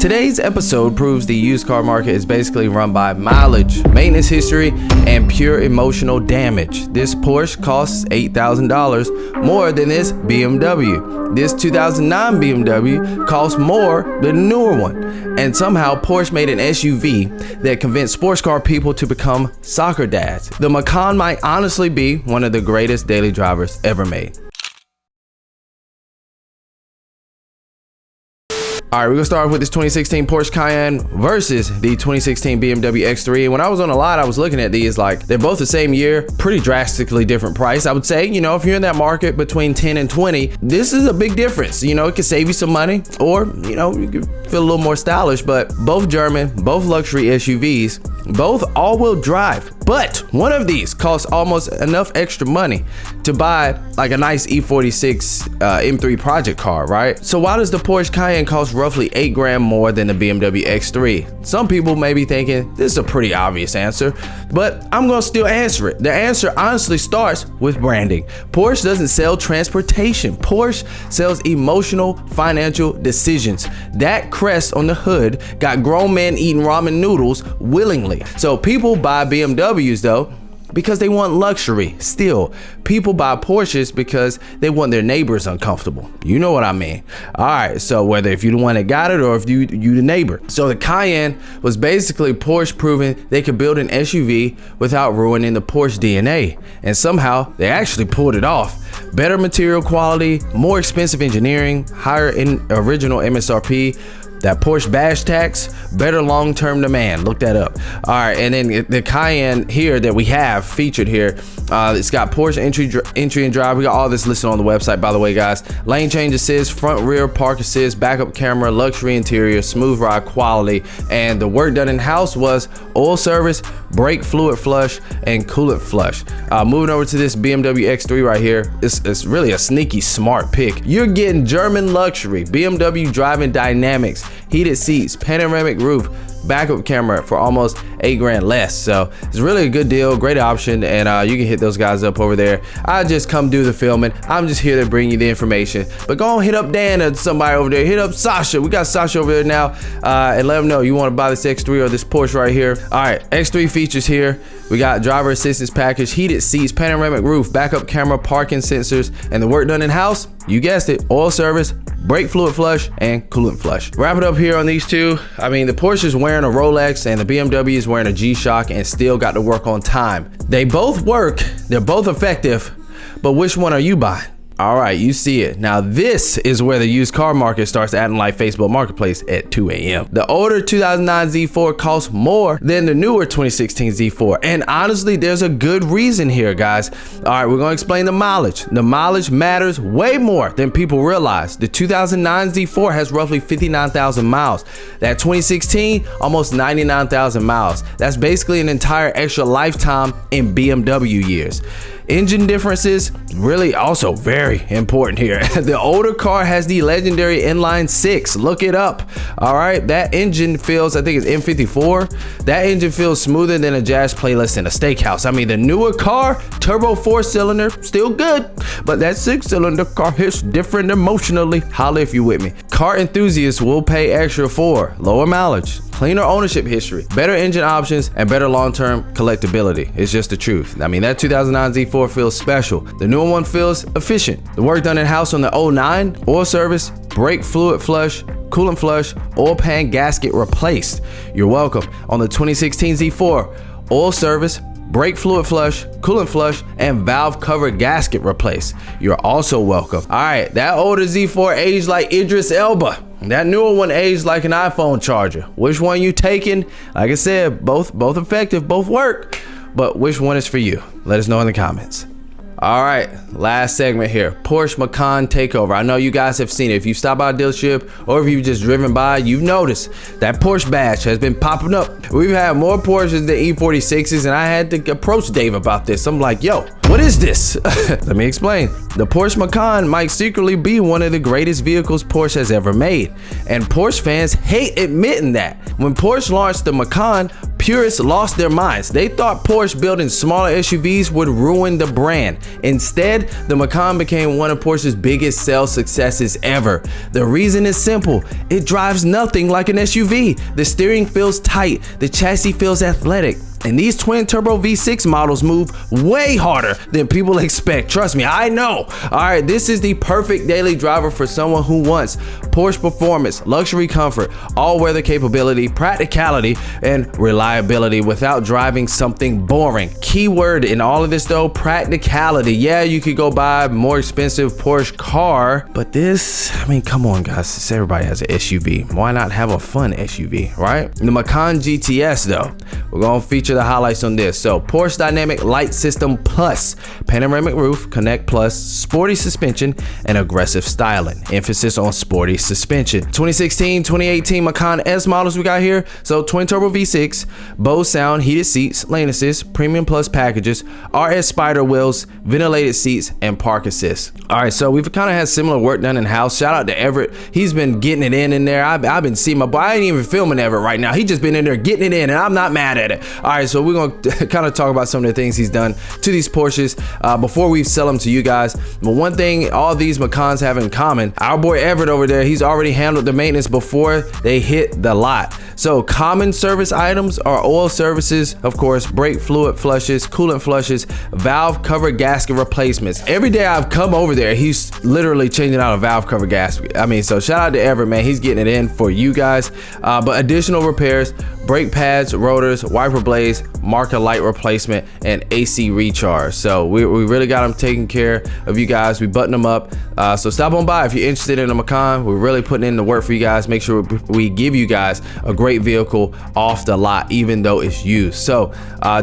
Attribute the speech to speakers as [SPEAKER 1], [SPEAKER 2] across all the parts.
[SPEAKER 1] Today's episode proves the used car market is basically run by mileage, maintenance history, and pure emotional damage. This Porsche costs $8,000 more than this BMW. This 2009 BMW costs more than the newer one. And somehow Porsche made an SUV that convinced sports car people to become soccer dads. The Macan might honestly be one of the greatest daily drivers ever made. All right, we're gonna start off with this 2016 Porsche Cayenne versus the 2016 BMW X3. And when I was on the lot, I was looking at these, like, they're both the same year, pretty drastically different price. I would say, you know, if you're in that market between 10 and 20, this is a big difference. You know, it could save you some money, or, you know, you could feel a little more stylish. But both German, both luxury SUVs, both all-wheel drive. But one of these costs almost enough extra money to buy like a nice E46 M3 project car, right? So why does the Porsche Cayenne cost roughly $8 more than the BMW X3? Some people may be thinking this is a pretty obvious answer, but I'm gonna still answer it. The answer honestly starts with branding. Porsche doesn't sell transportation. Porsche sells emotional financial decisions. That crest on the hood got grown men eating ramen noodles willingly. So people buy BMWs though because they want luxury. Still, people buy Porsches because they want their neighbors uncomfortable. You know what I mean. All right, so whether if you the one that got it or if you the neighbor. So the Cayenne was basically Porsche proving they could build an SUV without ruining the Porsche DNA. And somehow they actually pulled it off. Better material quality, more expensive engineering, higher original MSRP, that Porsche bash tax, better long-term demand. Look that up. All right, and then the Cayenne here that we have featured here, it's got Porsche entry and drive. We got all this listed on the website, by the way, guys. Lane change assist, front rear park assist, backup camera, luxury interior, smooth ride quality, and the work done in-house was oil service, brake fluid flush, and coolant flush. Moving over to this BMW X3 right here, it's really a sneaky smart pick. You're getting German luxury, BMW driving dynamics, heated seats, panoramic roof, backup camera for almost $8 less. So it's really a good deal, great option, and you can hit those guys up over there. I just come do the filming. I'm just here to bring you the information. But go on, hit up Dan or somebody over there. Hit up Sasha. We got Sasha over there now, and let them know you want to buy this X3 or this Porsche right here. All right, X3 features here. We got driver assistance package, heated seats, panoramic roof, backup camera, parking sensors, and the work done in-house. You guessed it, oil service, brake fluid flush, and coolant flush. Wrap it up here on these two. I mean, the Porsche is wearing a Rolex and the BMW is wearing a G-Shock and still got to work on time. They both work, they're both effective, but which one are you buying? All right, you see it. Now this is where the used car market starts acting like Facebook Marketplace at 2 a.m. The older 2009 Z4 costs more than the newer 2016 Z4. And honestly, there's a good reason here, guys. All right, we're gonna explain the mileage. The mileage matters way more than people realize. The 2009 Z4 has roughly 59,000 miles. That 2016, almost 99,000 miles. That's basically an entire extra lifetime in BMW years. Engine differences really also very important here. The older car has the legendary inline 6. Look it up. All right, that engine feels, I think it's M54. That engine feels smoother than a jazz playlist in a steakhouse. I mean, the newer car, turbo 4-cylinder, still good, but that 6-cylinder car hits different emotionally. Holla if you with me. Car enthusiasts will pay extra for lower mileage, cleaner ownership history, better engine options, and better long-term collectability. It's just the truth. I mean, that 2009 Z4 feels special. The newer one feels efficient. The work done in-house on the 09, oil service, brake fluid flush, coolant flush, oil pan gasket replaced. You're welcome. On the 2016 Z4, oil service, brake fluid flush, coolant flush, and valve cover gasket replaced. You're also welcome. All right, that older Z4 aged like Idris Elba. That newer one aged like an iPhone charger. Which one you taking? Like I said, both effective, both work. But which one is for you? Let us know in the comments. All right, last segment here, Porsche Macan takeover. I know you guys have seen it. If you stop by a dealership or if you've just driven by, you've noticed that Porsche badge has been popping up. We've had more Porsches than E46s, and I had to approach Dave about this. I'm like, yo, what is this? Let me explain. The Porsche Macan might secretly be one of the greatest vehicles Porsche has ever made, and Porsche fans hate admitting that. When Porsche launched the Macan, Purists lost their minds. They thought Porsche building smaller SUVs would ruin the brand. Instead, the Macan became one of Porsche's biggest sales successes ever. The reason is simple. It drives nothing like an SUV. The steering feels tight. The chassis feels athletic. And these twin turbo V6 models move way harder than people expect. Trust me, I know. All right, this is the perfect daily driver for someone who wants Porsche performance, luxury comfort, all-weather capability, practicality, and reliability without driving something boring. Keyword in all of this though, practicality. Yeah, you could go buy a more expensive Porsche car, but this, I mean, come on guys, everybody has an SUV. Why not have a fun SUV, right? The Macan GTS though, we're gonna feature the highlights on this. So Porsche Dynamic Light System Plus, panoramic roof, Connect Plus, sporty suspension, and aggressive styling. Emphasis on sporty suspension. 2016, 2018 Macan S models we got here. So twin turbo V6, Bose sound, heated seats, lane assist, premium plus packages, RS Spider wheels, ventilated seats, and park assist. All right, so we've kind of had similar work done in house. Shout out to Everett. He's been getting it in there. I've been seeing my boy. I ain't even filming Everett right now. He just been in there getting it in, and I'm not mad at it. All right, so we're gonna kind of talk about some of the things he's done to these Porsches before we sell them to you guys. But one thing all these Macans have in common, our boy Everett over there, he's already handled the maintenance before they hit the lot. So common service items are oil services, of course, brake fluid flushes, coolant flushes, valve cover gasket replacements. Every day I've come over there, he's literally changing out a valve cover gasket. I mean, so shout out to Everett, man. He's getting it in for you guys. But additional repairs, brake pads, rotors, wiper blades, marker light replacement, and AC recharge. So we really got them taken care of you guys. We button them up. So stop on by if you're interested in a Macan. We're really putting in the work for you guys. Make sure we give you guys a great vehicle off the lot, even though it's used. So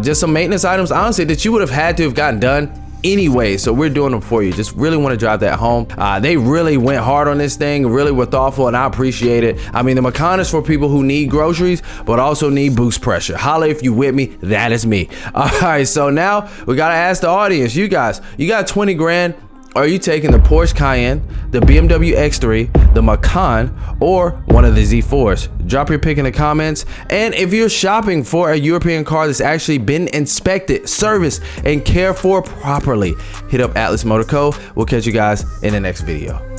[SPEAKER 1] just some maintenance items, honestly, that you would have had to have gotten done anyway, so we're doing them for you. Just really want to drive that home. They really went hard on this thing, really were thoughtful, and I appreciate it. I mean, the Macan is for people who need groceries but also need boost pressure. Holla if you with me, that is me. All right, so now we gotta ask the audience, you guys, you got 20 grand. Are you taking the Porsche Cayenne, the BMW X3, the Macan, or one of the Z4s? Drop your pick in the comments. And if you're shopping for a European car that's actually been inspected, serviced, and cared for properly, hit up Atlas Motor Co. We'll catch you guys in the next video.